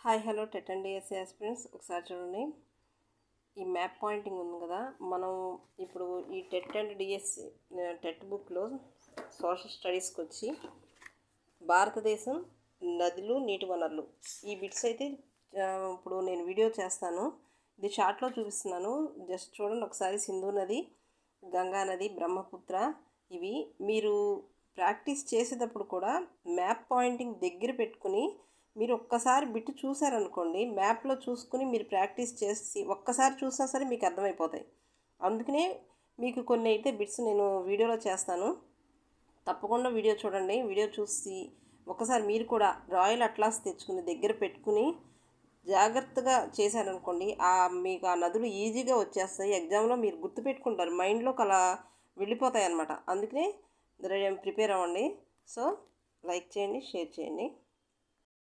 Hi hello TET and DSC aspirants ఒకసారి చూడండి. ఈ మ్యాప్ పాయింటింగ్ ఉంది కదా, మనం ఇప్పుడు ఈ టెట్ అండ్ డిఎస్సి టెట్ బుక్లో సోషల్ స్టడీస్కి వచ్చి భారతదేశం నదులు నీటి వనరులు ఈ బిట్స్ అయితే ఇప్పుడు నేను వీడియో చేస్తాను. ఇది షార్ట్లో చూపిస్తున్నాను, జస్ట్ చూడండి ఒకసారి. సింధు నది, గంగా నది, బ్రహ్మపుత్ర, ఇవి మీరు ప్రాక్టీస్ చేసేటప్పుడు కూడా మ్యాప్ పాయింటింగ్ దగ్గర పెట్టుకుని మీరు ఒక్కసారి బిట్ చూసారనుకోండి, మ్యాప్లో చూసుకుని మీరు ప్రాక్టీస్ చేసి ఒక్కసారి చూసినా సరే మీకు అర్థమైపోతాయి. అందుకనే మీకు కొన్ని అయితే బిట్స్ నేను వీడియోలో చేస్తాను, తప్పకుండా వీడియో చూడండి. వీడియో చూసి ఒకసారి మీరు కూడా రాయల్ అట్లాస్ తెచ్చుకుని దగ్గర పెట్టుకుని జాగ్రత్తగా చేశారనుకోండి, మీకు ఆ నదులు ఈజీగా వచ్చేస్తాయి. ఎగ్జామ్లో మీరు గుర్తుపెట్టుకుంటారు, మైండ్లోకి అలా వెళ్ళిపోతాయి అన్నమాట. అందుకనే ప్రిపేర్ అవ్వండి. సో లైక్ చేయండి, షేర్ చేయండి.